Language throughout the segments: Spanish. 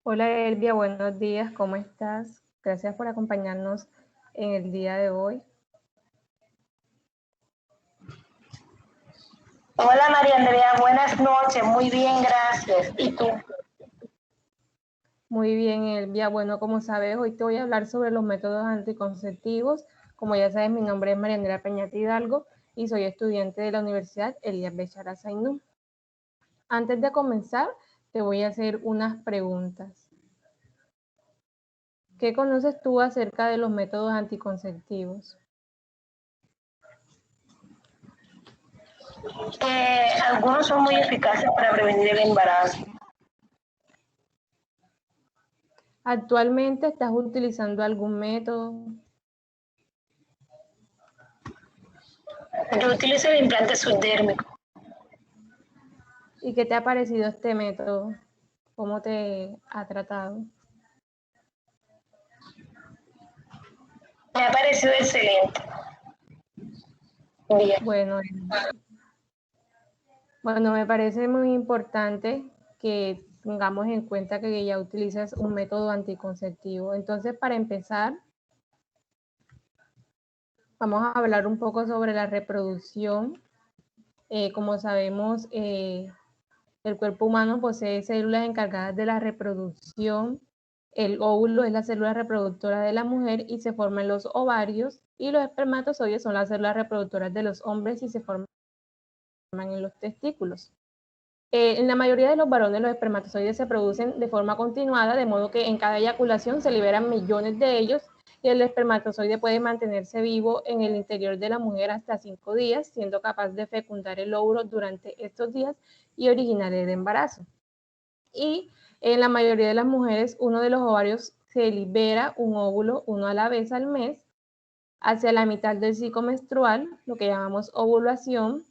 Hola Elvia, buenos días, ¿cómo estás? Gracias por acompañarnos en el día de hoy. Hola María Andrea, buenas noches, muy bien, gracias. ¿Y tú? Muy bien, Elvia. Bueno, como sabes, hoy te voy a hablar sobre los métodos anticonceptivos. Como ya sabes, mi nombre es María Andrea Peñate Hidalgo y soy estudiante de la Universidad Elías Béchara Zainú. Antes de comenzar, te voy a hacer unas preguntas. ¿Qué conoces tú acerca de los métodos anticonceptivos? Algunos son muy eficaces para prevenir el embarazo. ¿Actualmente estás utilizando algún método? Yo utilizo el implante subdérmico. ¿Y qué te ha parecido este método? ¿Cómo te ha tratado? Me ha parecido excelente. Bien. Bueno, me parece muy importante que tengamos en cuenta que ya utilizas un método anticonceptivo. Entonces, para empezar, vamos a hablar un poco sobre la reproducción. Como sabemos, el cuerpo humano posee células encargadas de la reproducción. El óvulo es la célula reproductora de la mujer y se forman los ovarios, y los espermatozoides son las células reproductoras de los hombres y se forman en los testículos. En la mayoría de los varones los espermatozoides se producen de forma continuada, de modo que en cada eyaculación se liberan millones de ellos y el espermatozoide puede mantenerse vivo en el interior de la mujer hasta 5 días, siendo capaz de fecundar el óvulo durante estos días y originar el embarazo. Y en la mayoría de las mujeres, uno de los ovarios se libera un óvulo uno a la vez al mes hacia la mitad del ciclo menstrual, lo que llamamos ovulación,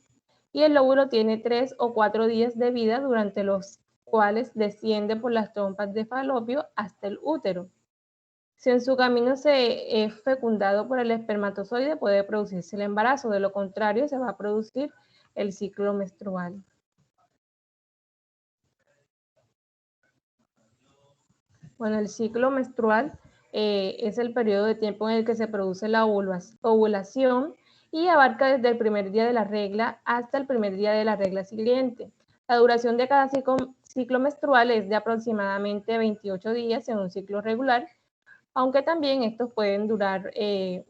y el óvulo tiene 3 o 4 días de vida durante los cuales desciende por las trompas de falopio hasta el útero. Si en su camino se es fecundado por el espermatozoide, puede producirse el embarazo, de lo contrario se va a producir el ciclo menstrual. Bueno, el ciclo menstrual es el periodo de tiempo en el que se produce la ovulación y abarca desde el primer día de la regla hasta el primer día de la regla siguiente. La duración de cada ciclo menstrual es de aproximadamente 28 días en un ciclo regular, aunque también estos pueden durar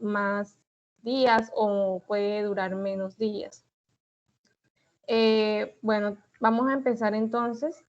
más días o puede durar menos días. Bueno, vamos a empezar entonces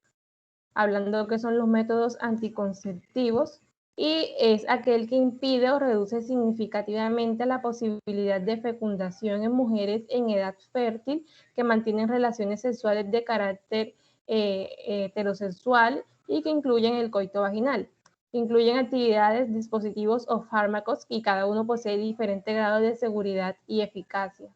hablando de qué son los métodos anticonceptivos, y es aquel que impide o reduce significativamente la posibilidad de fecundación en mujeres en edad fértil que mantienen relaciones sexuales de carácter heterosexual y que incluyen el coito vaginal. Incluyen actividades, dispositivos o fármacos y cada uno posee diferente grado de seguridad y eficacia.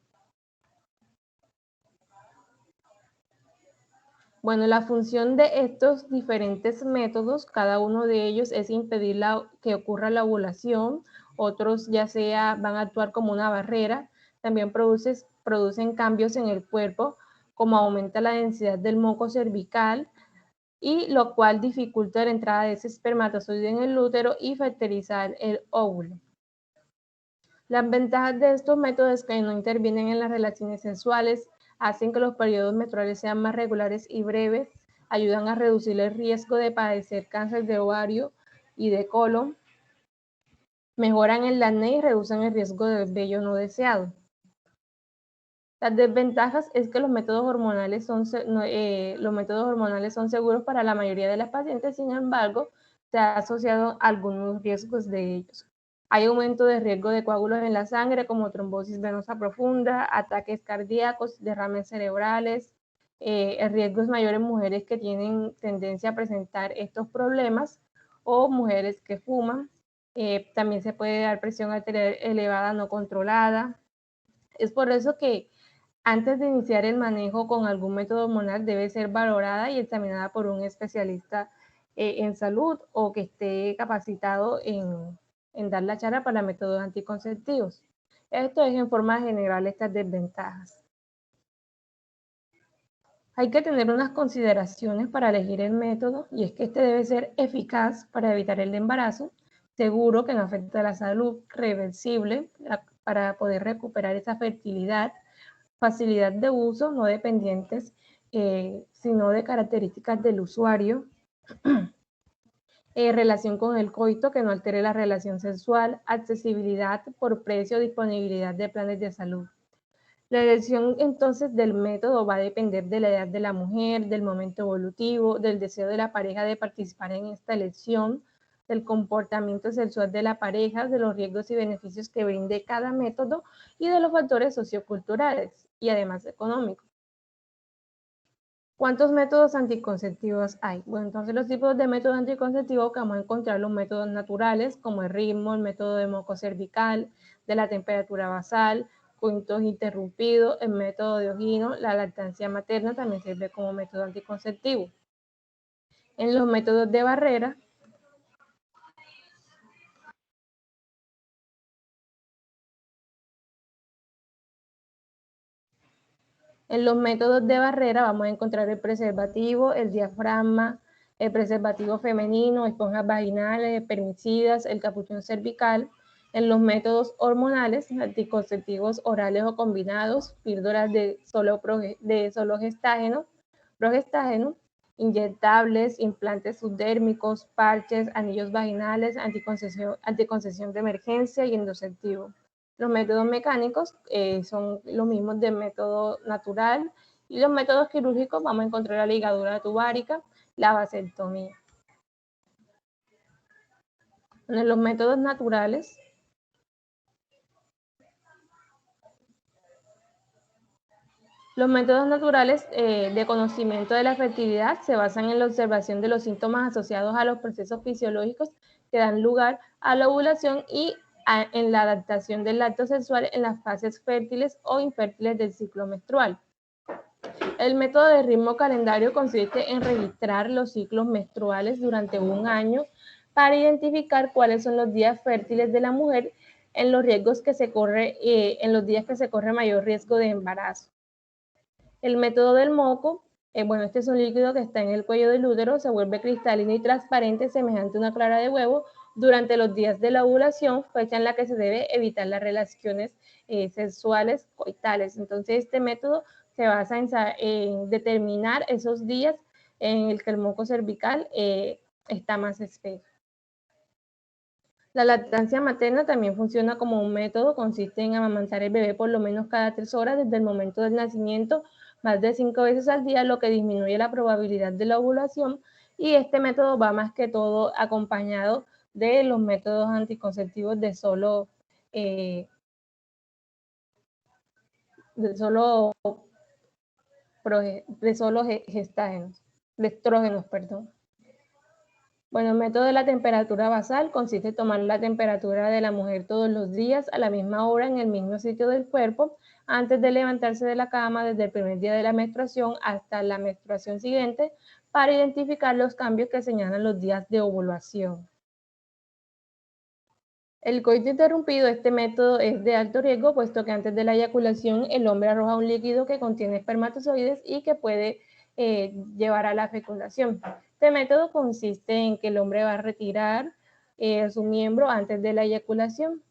Bueno, la función de estos diferentes métodos, cada uno de ellos es impedir que ocurra la ovulación, otros ya sea van a actuar como una barrera, también producen cambios en el cuerpo, como aumenta la densidad del moco cervical, y lo cual dificulta la entrada de ese espermatozoide en el útero y fertilizar el óvulo. Las ventajas de estos métodos que no intervienen en las relaciones sexuales, hacen que los periodos menstruales sean más regulares y breves, ayudan a reducir el riesgo de padecer cáncer de ovario y de colon, mejoran el acné y reducen el riesgo de vello no deseado. Las desventajas es que los métodos hormonales son seguros para la mayoría de las pacientes, sin embargo, se ha asociado algunos riesgos de ellos. Hay aumento de riesgo de coágulos en la sangre, como trombosis venosa profunda, ataques cardíacos, derrames cerebrales. El riesgo es mayor en mujeres que tienen tendencia a presentar estos problemas o mujeres que fuman. También se puede dar presión arterial elevada no controlada. Es por eso que antes de iniciar el manejo con algún método hormonal debe ser valorada y examinada por un especialista en salud o que esté capacitado en dar la charla para métodos anticonceptivos. Esto es en forma general estas desventajas. Hay que tener unas consideraciones para elegir el método, y es que este debe ser eficaz para evitar el embarazo, seguro que no afecta a la salud, reversible para poder recuperar esa fertilidad, facilidad de uso, no dependientes, sino de características del usuario, relación con el coito que no altere la relación sexual, accesibilidad por precio, disponibilidad de planes de salud. La elección entonces del método va a depender de la edad de la mujer, del momento evolutivo, del deseo de la pareja de participar en esta elección, del comportamiento sexual de la pareja, de los riesgos y beneficios que brinde cada método y de los factores socioculturales y además económicos. ¿Cuántos métodos anticonceptivos hay? Bueno, entonces los tipos de métodos anticonceptivos que vamos a encontrar los métodos naturales, como el ritmo, el método de moco cervical, de la temperatura basal, coitos interrumpidos, el método de Ogino, la lactancia materna también sirve como método anticonceptivo. En los métodos de barrera, vamos a encontrar el preservativo, el diafragma, el preservativo femenino, esponjas vaginales, permicidas, el capuchón cervical. En los métodos hormonales, anticonceptivos orales o combinados, píldoras de solo gestágeno, progestágeno, inyectables, implantes subdérmicos, parches, anillos vaginales, anticoncepción de emergencia y endoceptivo. Los métodos mecánicos son los mismos del método natural, y los métodos quirúrgicos vamos a encontrar la ligadura tubárica, la vasectomía. En los métodos naturales, de conocimiento de la fertilidad se basan en la observación de los síntomas asociados a los procesos fisiológicos que dan lugar a la ovulación y en la adaptación del acto sexual en las fases fértiles o infértiles del ciclo menstrual. El método de ritmo calendario consiste en registrar los ciclos menstruales durante un año para identificar cuáles son los días fértiles de la mujer en los días que se corre mayor riesgo de embarazo. El método del moco, este es un líquido que está en el cuello del útero, se vuelve cristalino y transparente semejante a una clara de huevo durante los días de la ovulación, fecha en la que se debe evitar las relaciones sexuales coitales. Entonces este método se basa en determinar esos días en el que el moco cervical está más espeso. La lactancia materna también funciona como un método, consiste en amamantar el bebé por lo menos cada 3 horas desde el momento del nacimiento, más de 5 veces al día, lo que disminuye la probabilidad de la ovulación, y este método va más que todo acompañado de los métodos anticonceptivos de solo gestágenos, de estrógenos, perdón. Bueno, el método de la temperatura basal consiste en tomar la temperatura de la mujer todos los días a la misma hora en el mismo sitio del cuerpo antes de levantarse de la cama desde el primer día de la menstruación hasta la menstruación siguiente para identificar los cambios que señalan los días de ovulación. El coito interrumpido, este método es de alto riesgo puesto que antes de la eyaculación el hombre arroja un líquido que contiene espermatozoides y que puede llevar a la fecundación. Este método consiste en que el hombre va a retirar su miembro antes de la eyaculación.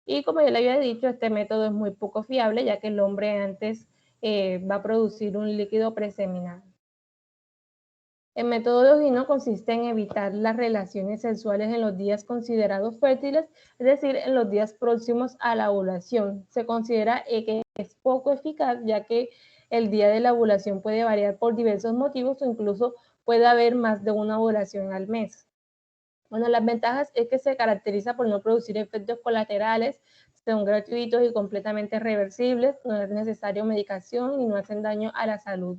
Y como ya le había dicho, este método es muy poco fiable ya que el hombre antes va a producir un líquido preseminal. El método de Ogino consiste en evitar las relaciones sexuales en los días considerados fértiles, es decir, en los días próximos a la ovulación. Se considera que es poco eficaz ya que el día de la ovulación puede variar por diversos motivos o incluso puede haber más de una ovulación al mes. Bueno, las ventajas es que se caracteriza por no producir efectos colaterales, son gratuitos y completamente reversibles, no es necesario medicación y no hacen daño a la salud.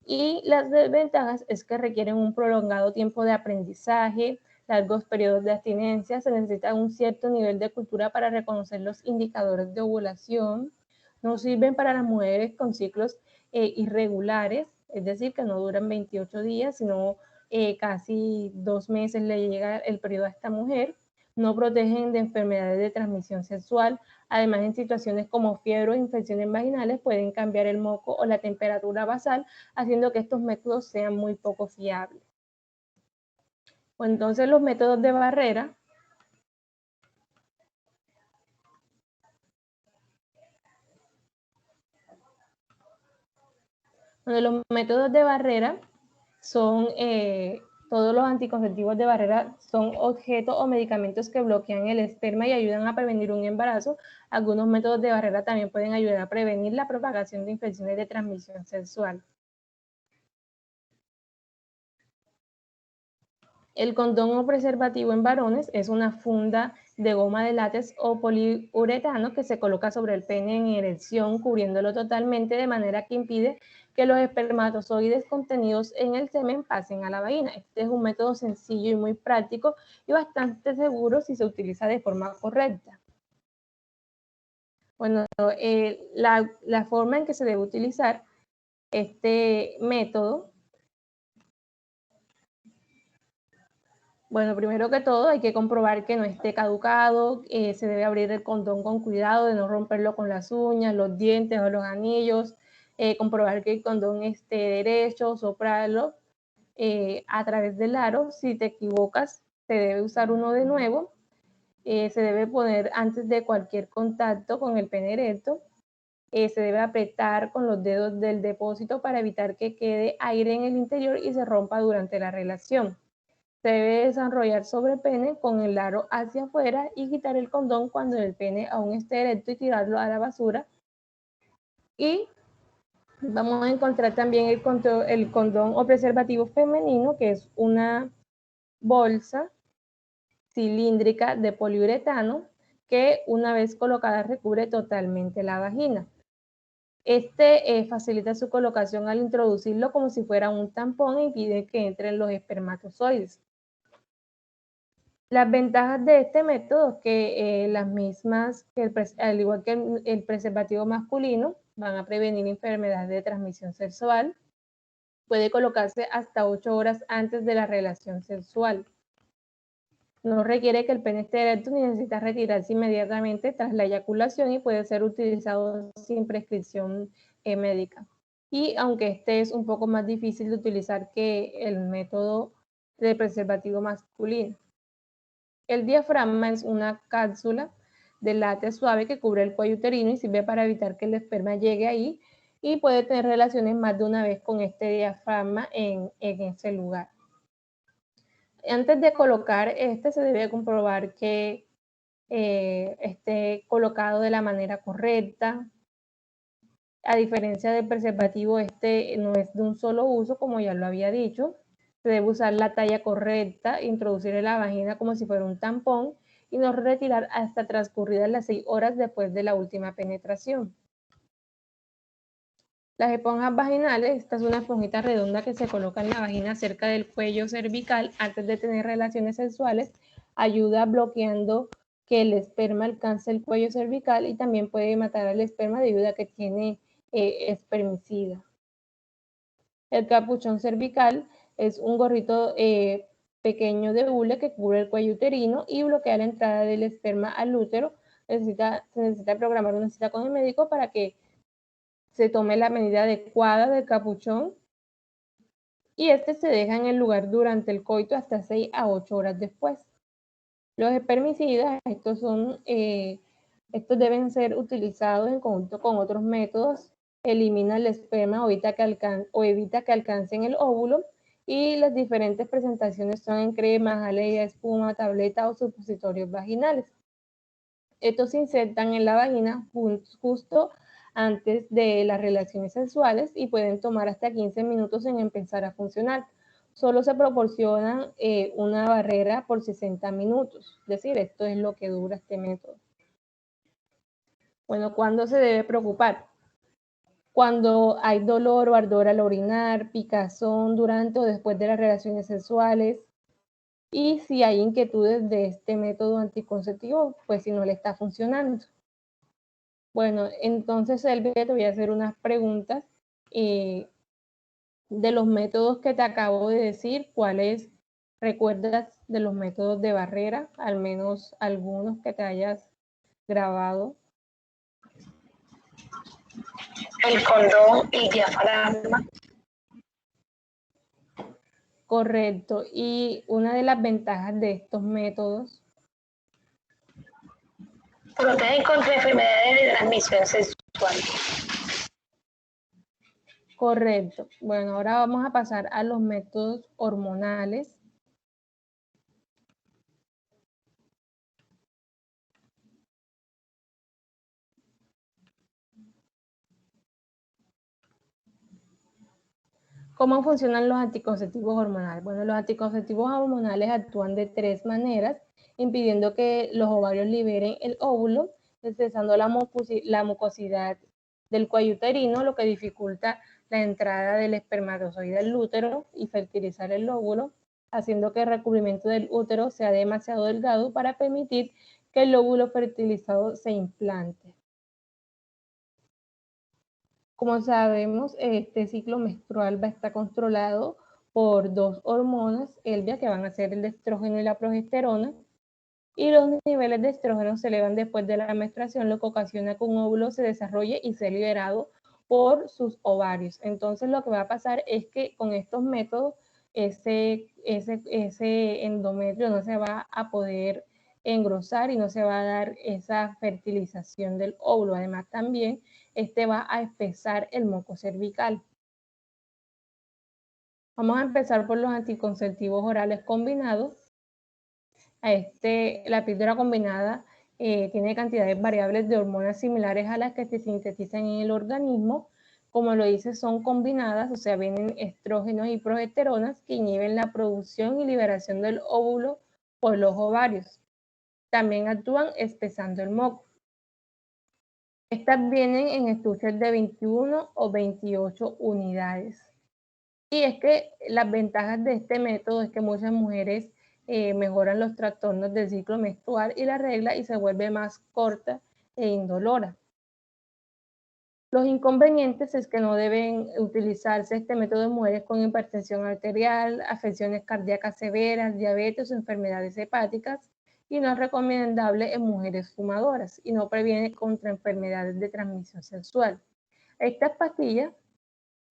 Y las desventajas es que requieren un prolongado tiempo de aprendizaje, largos periodos de abstinencia, se necesita un cierto nivel de cultura para reconocer los indicadores de ovulación, no sirven para las mujeres con ciclos irregulares, es decir, que no duran 28 días, sino casi 2 meses le llega el periodo a esta mujer, no protegen de enfermedades de transmisión sexual. Además, en situaciones como fiebre o infecciones vaginales pueden cambiar el moco o la temperatura basal, haciendo que estos métodos sean muy poco fiables. Pues entonces los métodos de barrera son todos los anticonceptivos de barrera son objetos o medicamentos que bloquean el esperma y ayudan a prevenir un embarazo. Algunos métodos de barrera también pueden ayudar a prevenir la propagación de infecciones de transmisión sexual. El condón o preservativo en varones es una funda de goma de látex o poliuretano que se coloca sobre el pene en erección, cubriéndolo totalmente de manera que impide que los espermatozoides contenidos en el semen pasen a la vagina. Este es un método sencillo y muy práctico y bastante seguro si se utiliza de forma correcta. Bueno, la forma en que se debe utilizar este método. Bueno, primero que todo hay que comprobar que no esté caducado, se debe abrir el condón con cuidado de no romperlo con las uñas, los dientes o los anillos, comprobar que el condón esté derecho, soplarlo a través del aro. Si te equivocas, se debe usar uno de nuevo, se debe poner antes de cualquier contacto con el pene erecto, se debe apretar con los dedos del depósito para evitar que quede aire en el interior y se rompa durante la relación. Se debe desenrollar sobre el pene con el aro hacia afuera y quitar el condón cuando el pene aún esté erecto y tirarlo a la basura. Y vamos a encontrar también el condón o preservativo femenino, que es una bolsa cilíndrica de poliuretano que una vez colocada recubre totalmente la vagina. Este facilita su colocación al introducirlo como si fuera un tampón e impide que entren los espermatozoides. Las ventajas de este método es que las mismas, al igual que el preservativo masculino, van a prevenir enfermedades de transmisión sexual. Puede colocarse hasta 8 horas antes de la relación sexual. No requiere que el pene esté erecto ni necesita retirarse inmediatamente tras la eyaculación y puede ser utilizado sin prescripción médica. Y aunque este es un poco más difícil de utilizar que el método de preservativo masculino. El diafragma es una cápsula de látex suave que cubre el cuello uterino y sirve para evitar que el esperma llegue ahí y puede tener relaciones más de una vez con este diafragma en ese lugar. Antes de colocar se debe comprobar que esté colocado de la manera correcta. A diferencia del preservativo, este no es de un solo uso, como ya lo había dicho. Se debe usar la talla correcta, introducir en la vagina como si fuera un tampón y no retirar hasta transcurridas las 6 horas después de la última penetración. Las esponjas vaginales, esta es una esponjita redonda que se coloca en la vagina cerca del cuello cervical antes de tener relaciones sexuales, ayuda bloqueando que el esperma alcance el cuello cervical y también puede matar al esperma debido a que tiene espermicida. El capuchón cervical es un gorrito pequeño de hule que cubre el cuello uterino y bloquea la entrada del esperma al útero. Se necesita programar una cita con el médico para que se tome la medida adecuada del capuchón y se deja en el lugar durante el coito hasta 6 a 8 horas después. Los espermicidas, estos deben ser utilizados en conjunto con otros métodos. Elimina el esperma o evita que alcancen el óvulo, y las diferentes presentaciones son en crema, jalea, espuma, tableta o supositorios vaginales. Estos se insertan en la vagina justo antes de las relaciones sexuales y pueden tomar hasta 15 minutos en empezar a funcionar. Solo se proporciona una barrera por 60 minutos, es decir, esto es lo que dura este método. Bueno, ¿cuándo se debe preocupar? Cuando hay dolor o ardor al orinar, picazón durante o después de las relaciones sexuales, y si hay inquietudes de este método anticonceptivo, pues si no le está funcionando. Bueno, entonces, Elvia, te voy a hacer unas preguntas de los métodos que te acabo de decir, cuáles ¿Recuerdas de los métodos de barrera? Al menos algunos que te hayas grabado. El condón y diafragma. Correcto. Y una de las ventajas de estos métodos. Protegen contra enfermedades de transmisión sexual. Correcto. Bueno, ahora vamos a pasar a los métodos hormonales. ¿Cómo funcionan los anticonceptivos hormonales? Bueno, los anticonceptivos hormonales actúan de 3 maneras, impidiendo que los ovarios liberen el óvulo, cesando la mucosidad del cuello uterino, lo que dificulta la entrada del espermatozoide al útero y fertilizar el óvulo, haciendo que el recubrimiento del útero sea demasiado delgado para permitir que el óvulo fertilizado se implante. Como sabemos, este ciclo menstrual va a estar controlado por 2 hormonas, Elvia, que van a ser el estrógeno y la progesterona, y los niveles de estrógeno se elevan después de la menstruación, lo que ocasiona que un óvulo se desarrolle y sea liberado por sus ovarios. Entonces, lo que va a pasar es que con estos métodos, ese endometrio no se va a poder engrosar y no se va a dar esa fertilización del óvulo. Además, también este va a espesar el moco cervical. Vamos a empezar por los anticonceptivos orales combinados. La píldora combinada tiene cantidades variables de hormonas similares a las que se sintetizan en el organismo. Como lo dice, son combinadas, o sea, vienen estrógenos y progesteronas que inhiben la producción y liberación del óvulo por los ovarios. También actúan espesando el moco. Estas vienen en estuches de 21 o 28 unidades. Y es que las ventajas de este método es que muchas mujeres mejoran los trastornos del ciclo menstrual y la regla y se vuelve más corta e indolora. Los inconvenientes es que no deben utilizarse este método en mujeres con hipertensión arterial, afecciones cardíacas severas, diabetes o enfermedades hepáticas, y no es recomendable en mujeres fumadoras y no previene contra enfermedades de transmisión sexual. Estas pastillas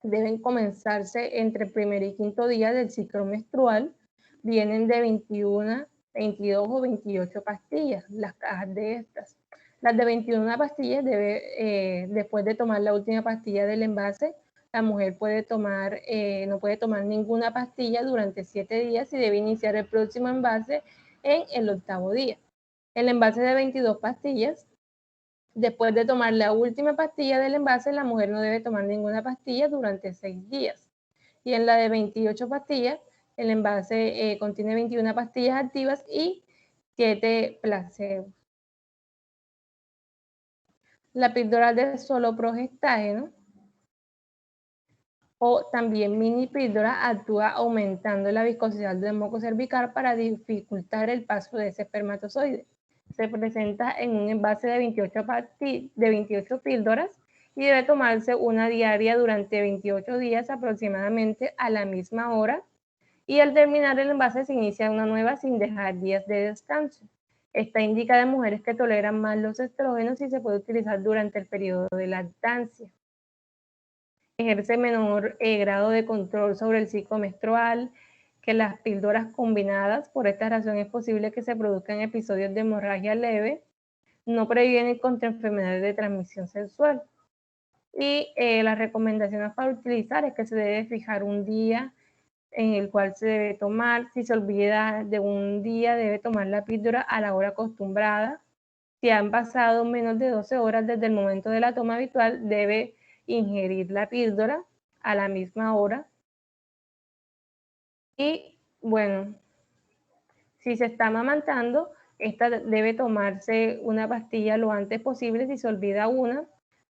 deben comenzarse entre el primer y quinto día del ciclo menstrual. Vienen de 21, 22 o 28 pastillas, las cajas de estas. Las de 21 pastillas, después de tomar la última pastilla del envase, la mujer no puede tomar ninguna pastilla durante 7 días y debe iniciar el próximo envase en el 8º día. El envase de 22 pastillas, después de tomar la última pastilla del envase, la mujer no debe tomar ninguna pastilla durante 6 días. Y en la de 28 pastillas, el envase contiene 21 pastillas activas y 7 placebos. La píldora de solo progestágeno o también mini píldora actúa aumentando la viscosidad del moco cervical para dificultar el paso de ese espermatozoide. Se presenta en un envase de 28 píldoras y debe tomarse una diaria durante 28 días aproximadamente a la misma hora, y al terminar el envase se inicia una nueva sin dejar días de descanso. Está indicada en mujeres que toleran más los estrógenos y se puede utilizar durante el periodo de lactancia. Ejerce menor grado de control sobre el ciclo menstrual que las píldoras combinadas. Por esta razón es posible que se produzcan episodios de hemorragia leve. No previenen contra enfermedades de transmisión sexual. Y las recomendaciones para utilizar es que se debe fijar un día en el cual se debe tomar. Si se olvida de un día, debe tomar la píldora a la hora acostumbrada. Si han pasado menos de 12 horas desde el momento de la toma habitual, debe ingerir la píldora a la misma hora. Y bueno, si se está amamantando, esta debe tomarse una pastilla lo antes posible. Si se olvida una,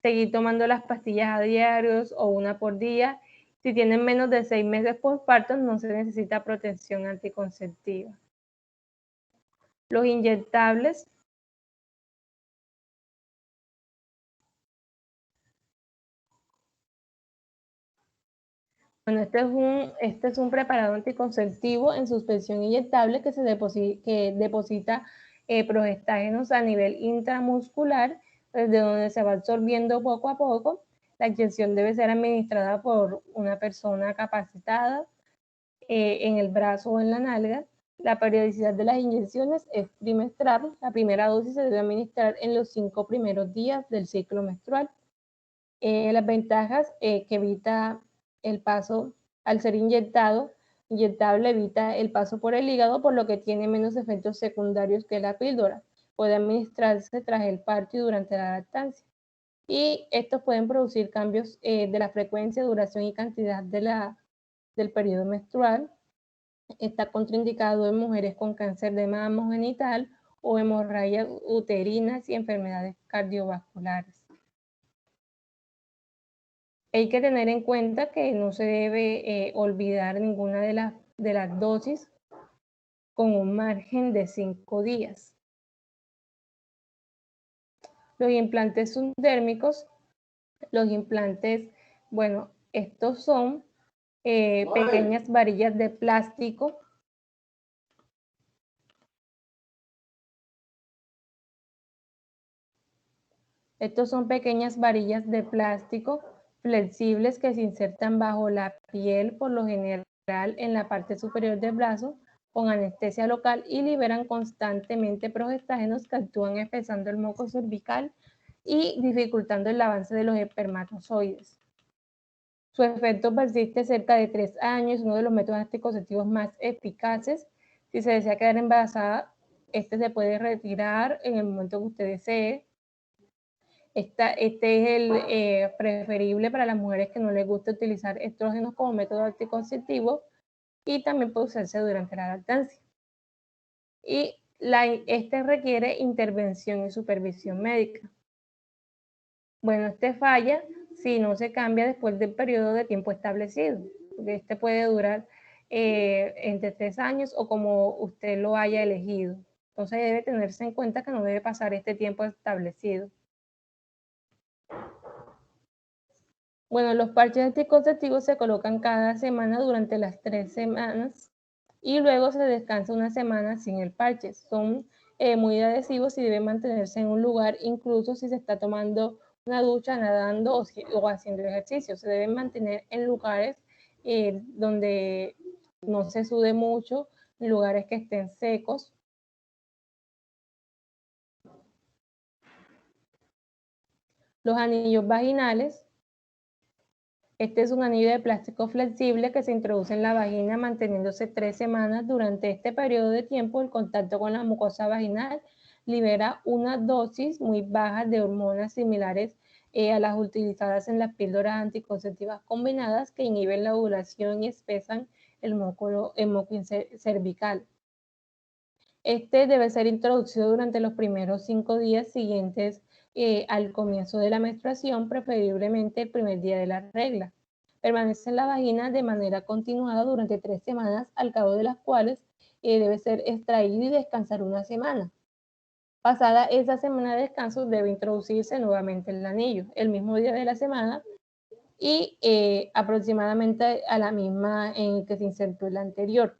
seguir tomando las pastillas a diarios o una por día. Si tienen menos de 6 meses postparto, no se necesita protección anticonceptiva. Los inyectables. Bueno, este es un preparado anticonceptivo en suspensión inyectable que deposita progestágenos a nivel intramuscular, desde donde se va absorbiendo poco a poco. La inyección debe ser administrada por una persona capacitada en el brazo o en la nalga. La periodicidad de las inyecciones es trimestral. La primera dosis se debe administrar en los 5 primeros días del ciclo menstrual. Las ventajas que evita el paso al ser inyectable evita el paso por el hígado, por lo que tiene menos efectos secundarios que la píldora. Puede administrarse tras el parto y durante la lactancia. Y estos pueden producir cambios de la frecuencia, duración y cantidad del periodo menstrual. Está contraindicado en mujeres con cáncer de mama genital o hemorragias uterinas y enfermedades cardiovasculares. Hay que tener en cuenta que no se debe olvidar ninguna de las dosis con un margen de 5 días. Los implantes subdérmicos, bueno, estos son pequeñas varillas de plástico flexibles que se insertan bajo la piel, por lo general en la parte superior del brazo, con anestesia local, y liberan constantemente progestágenos que actúan espesando el moco cervical y dificultando el avance de los espermatozoides. Su efecto persiste cerca de 3 años, uno de los métodos anticonceptivos más eficaces. Si se desea quedar embarazada, este se puede retirar en el momento que usted desee. Este es el preferible para las mujeres que no les gusta utilizar estrógenos como método anticonceptivo, y también puede usarse durante la lactancia. Y este requiere intervención y supervisión médica. Bueno, este falla si no se cambia después del periodo de tiempo establecido. Este puede durar entre 3 años o como usted lo haya elegido. Entonces debe tenerse en cuenta que no debe pasar este tiempo establecido. Bueno, los parches anticonceptivos se colocan cada semana durante las 3 semanas y luego se descansa una semana sin el parche. Son muy adhesivos y deben mantenerse en un lugar, incluso si se está tomando una ducha, nadando o haciendo ejercicio. Se deben mantener en lugares donde no se sude mucho, en lugares que estén secos. Los anillos vaginales. Este es un anillo de plástico flexible que se introduce en la vagina, manteniéndose 3 semanas. Durante este periodo de tiempo, el contacto con la mucosa vaginal libera una dosis muy baja de hormonas similares a las utilizadas en las píldoras anticonceptivas combinadas, que inhiben la ovulación y espesan el moco cervical. Este debe ser introducido durante los primeros 5 días siguientes al comienzo de la menstruación, preferiblemente el primer día de la regla. Permanece en la vagina de manera continuada durante 3 semanas, al cabo de las cuales debe ser extraído y descansar una semana. Pasada esa semana de descanso, debe introducirse nuevamente el anillo el mismo día de la semana y aproximadamente a la misma en que se insertó el anterior.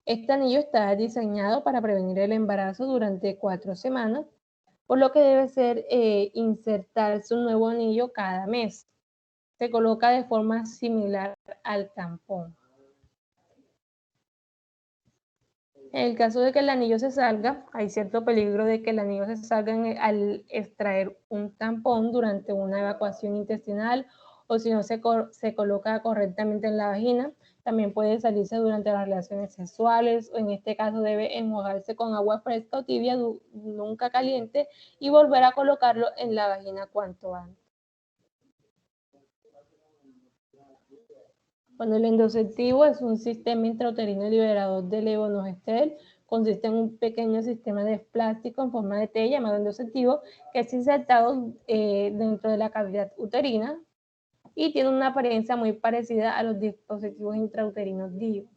Este anillo está diseñado para prevenir el embarazo durante 4 semanas, por lo que debe ser insertarse un nuevo anillo cada mes. Se coloca de forma similar al tampón. En el caso de que el anillo se salga, hay cierto peligro de que el anillo se salga al extraer un tampón durante una evacuación intestinal, o si no se coloca correctamente en la vagina. También puede salirse durante las relaciones sexuales, o en este caso debe enjuagarse con agua fresca o tibia, nunca caliente, y volver a colocarlo en la vagina cuanto antes. Cuando el endoceptivo es un sistema intrauterino liberador de levonorgestrel, consiste en un pequeño sistema de plástico en forma de T llamado endoceptivo, que es insertado dentro de la cavidad uterina y tiene una apariencia muy parecida a los dispositivos intrauterinos DIU.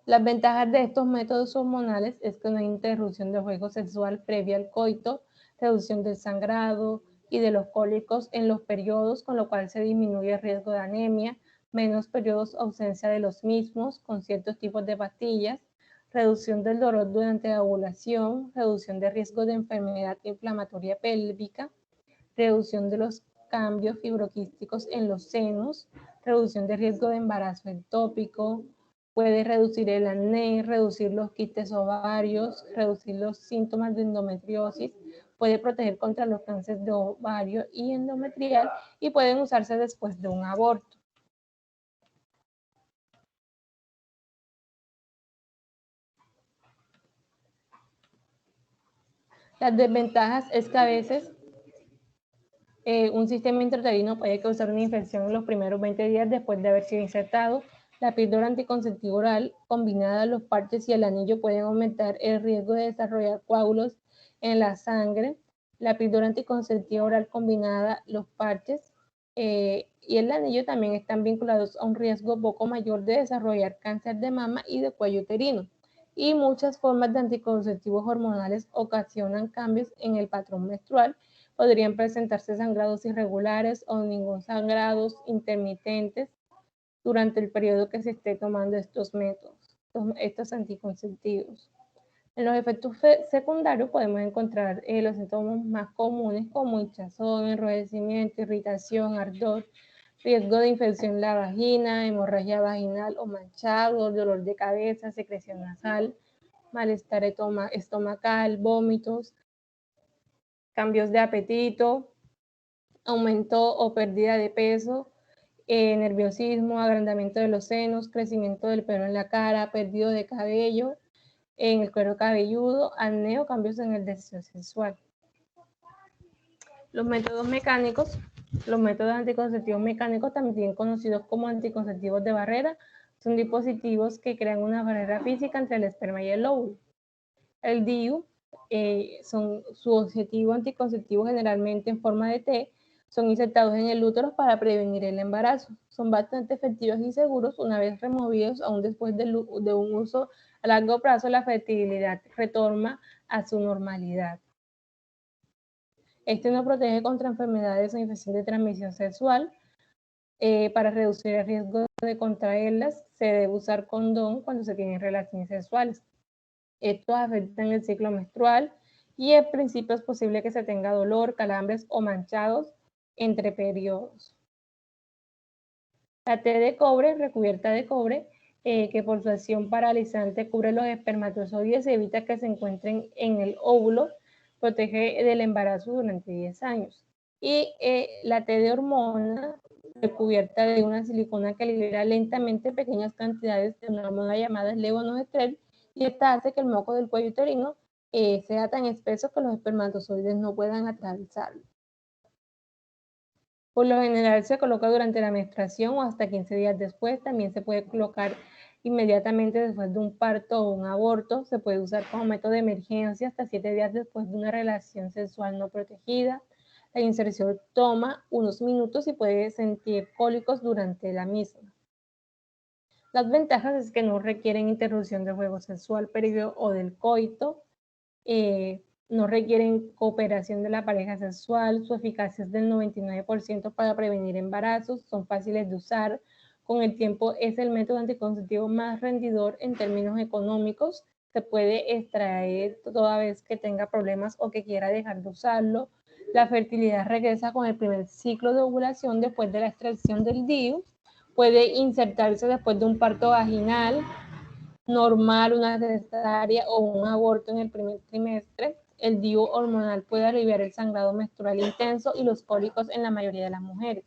Las ventajas de estos métodos hormonales es que no hay interrupción del juego sexual previa al coito, reducción del sangrado, y de los cólicos en los periodos, con lo cual se disminuye el riesgo de anemia, menos periodos ausencia de los mismos con ciertos tipos de pastillas, reducción del dolor durante la ovulación, reducción de riesgo de enfermedad inflamatoria pélvica, reducción de los cambios fibroquísticos en los senos, reducción de riesgo de embarazo ectópico, puede reducir el acné, reducir los quistes ovarios, reducir los síntomas de endometriosis, puede proteger contra los cánceres de ovario y endometrial y pueden usarse después de un aborto. Las desventajas es que a veces un sistema intrauterino puede causar una infección en los primeros 20 días después de haber sido insertado. La píldora anticonceptiva oral combinada a los parches y el anillo pueden aumentar el riesgo de desarrollar coágulos en la sangre. La píldora anticonceptiva oral combinada, los parches y el anillo también están vinculados a un riesgo poco mayor de desarrollar cáncer de mama y de cuello uterino. Y muchas formas de anticonceptivos hormonales ocasionan cambios en el patrón menstrual. Podrían presentarse sangrados irregulares o ningún sangrados intermitentes durante el periodo que se esté tomando estos métodos, estos anticonceptivos. En los efectos secundarios podemos encontrar los síntomas más comunes como hinchazón, enrojecimiento, irritación, ardor, riesgo de infección en la vagina, hemorragia vaginal o manchado, dolor de cabeza, secreción nasal, malestar estomacal, vómitos, cambios de apetito, aumento o pérdida de peso, nerviosismo, agrandamiento de los senos, crecimiento del pelo en la cara, pérdida de cabello en el cuero cabelludo, acné o cambios en el deseo sexual. Los métodos mecánicos, los métodos anticonceptivos mecánicos, también conocidos como anticonceptivos de barrera, son dispositivos que crean una barrera física entre el esperma y el óvulo. El DIU, su objetivo anticonceptivo generalmente en forma de T, son insertados en el útero para prevenir el embarazo. Son bastante efectivos y seguros una vez removidos, aún después de un uso a largo plazo, la fertilidad retorna a su normalidad. Este no protege contra enfermedades o infecciones de transmisión sexual. Para reducir el riesgo de contraerlas, se debe usar condón cuando se tienen relaciones sexuales. Estos afectan el ciclo menstrual y en principio es posible que se tenga dolor, calambres o manchados entre periodos. La T de cobre, recubierta de cobre, que por su acción paralizante cubre los espermatozoides y evita que se encuentren en el óvulo, protege del embarazo durante 10 años. Y la T de hormona, recubierta de una silicona que libera lentamente pequeñas cantidades de una hormona llamada levonorgestrel, y esta hace que el moco del cuello uterino sea tan espeso que los espermatozoides no puedan atravesarlo. Por lo general se coloca durante la menstruación o hasta 15 días después. También se puede colocar inmediatamente después de un parto o un aborto. Se puede usar como método de emergencia hasta 7 días después de una relación sexual no protegida. La inserción toma unos minutos y puede sentir cólicos durante la misma. Las ventajas es que no requieren interrupción del juego sexual previo o del coito, no requieren cooperación de la pareja sexual, su eficacia es del 99% para prevenir embarazos, son fáciles de usar, con el tiempo es el método anticonceptivo más rendidor en términos económicos, se puede extraer toda vez que tenga problemas o que quiera dejar de usarlo. La fertilidad regresa con el primer ciclo de ovulación después de la extracción del DIU, puede insertarse después de un parto vaginal normal, una cesárea o un aborto en el primer trimestre. El DIU hormonal puede aliviar el sangrado menstrual intenso y los cólicos en la mayoría de las mujeres.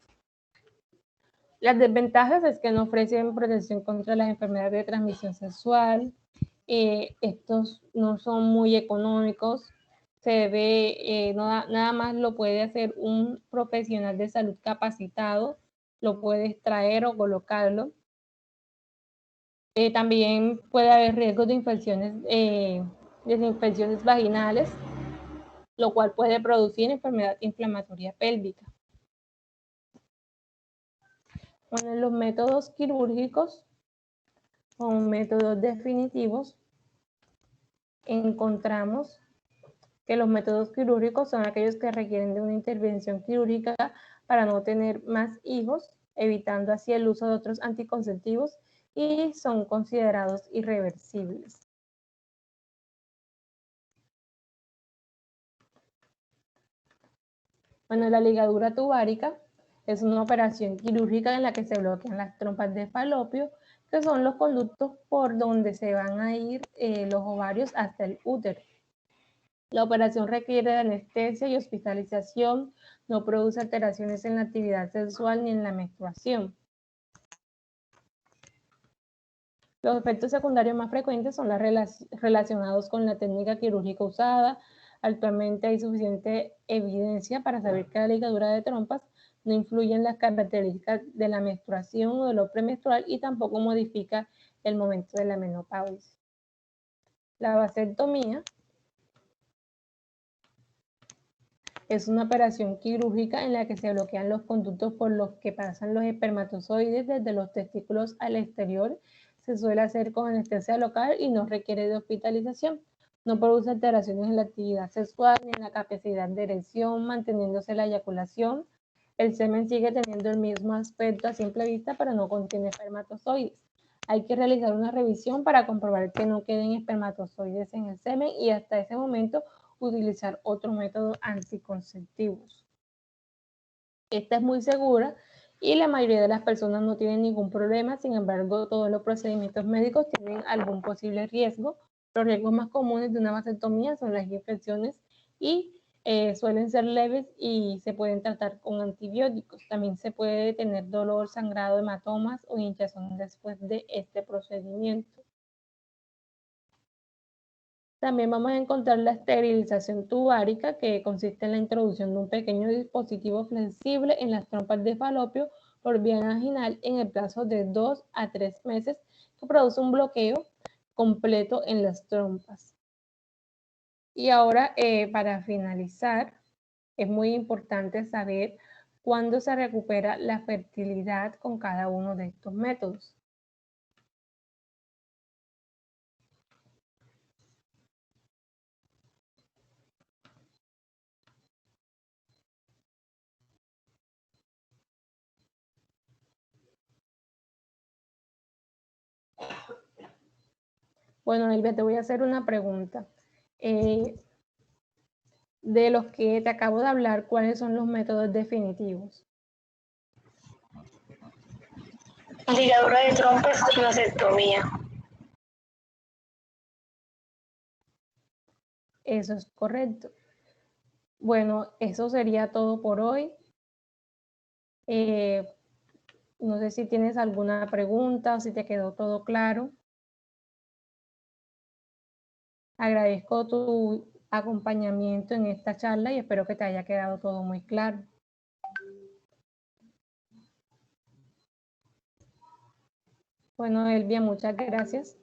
Las desventajas es que no ofrecen protección contra las enfermedades de transmisión sexual, estos no son muy económicos, se debe, nada más lo puede hacer un profesional de salud capacitado, lo puede extraer o colocarlo. También puede haber riesgos de infecciones vaginales, lo cual puede producir enfermedad inflamatoria pélvica. Bueno, los métodos quirúrgicos son métodos definitivos. Encontramos que los métodos quirúrgicos son aquellos que requieren de una intervención quirúrgica para no tener más hijos, evitando así el uso de otros anticonceptivos y son considerados irreversibles. Bueno, la ligadura tubárica es una operación quirúrgica en la que se bloquean las trompas de falopio, que son los conductos por donde se van a ir los ovarios hasta el útero. La operación requiere de anestesia y hospitalización, no produce alteraciones en la actividad sexual ni en la menstruación. Los efectos secundarios más frecuentes son los relacionados con la técnica quirúrgica usada. Actualmente hay suficiente evidencia para saber que la ligadura de trompas no influye en las características de la menstruación o de lo premenstrual y tampoco modifica el momento de la menopausia. La vasectomía es una operación quirúrgica en la que se bloquean los conductos por los que pasan los espermatozoides desde los testículos al exterior. Se suele hacer con anestesia local y no requiere de hospitalización. No produce alteraciones en la actividad sexual ni en la capacidad de erección, manteniéndose la eyaculación. El semen sigue teniendo el mismo aspecto a simple vista, pero no contiene espermatozoides. Hay que realizar una revisión para comprobar que no queden espermatozoides en el semen y hasta ese momento utilizar otro método anticonceptivos. Esta es muy segura y la mayoría de las personas no tienen ningún problema. Sin embargo, todos los procedimientos médicos tienen algún posible riesgo. Los riesgos más comunes de una vasectomía son las infecciones y suelen ser leves y se pueden tratar con antibióticos. También se puede tener dolor, sangrado, hematomas o hinchazón después de este procedimiento. También vamos a encontrar la esterilización tubárica, que consiste en la introducción de un pequeño dispositivo flexible en las trompas de falopio por vía vaginal en el plazo de 2 a 3 meses, que produce un bloqueo completo en las trompas. Y ahora, para finalizar, es muy importante saber cuándo se recupera la fertilidad con cada uno de estos métodos. Bueno, Elvia, te voy a hacer una pregunta. De los que te acabo de hablar, ¿cuáles son los métodos definitivos? Ligadura de trompas y vasectomía. Eso es correcto. Bueno, eso sería todo por hoy. No sé si tienes alguna pregunta o si te quedó todo claro. Agradezco tu acompañamiento en esta charla y espero que te haya quedado todo muy claro. Bueno, Elvia, muchas gracias.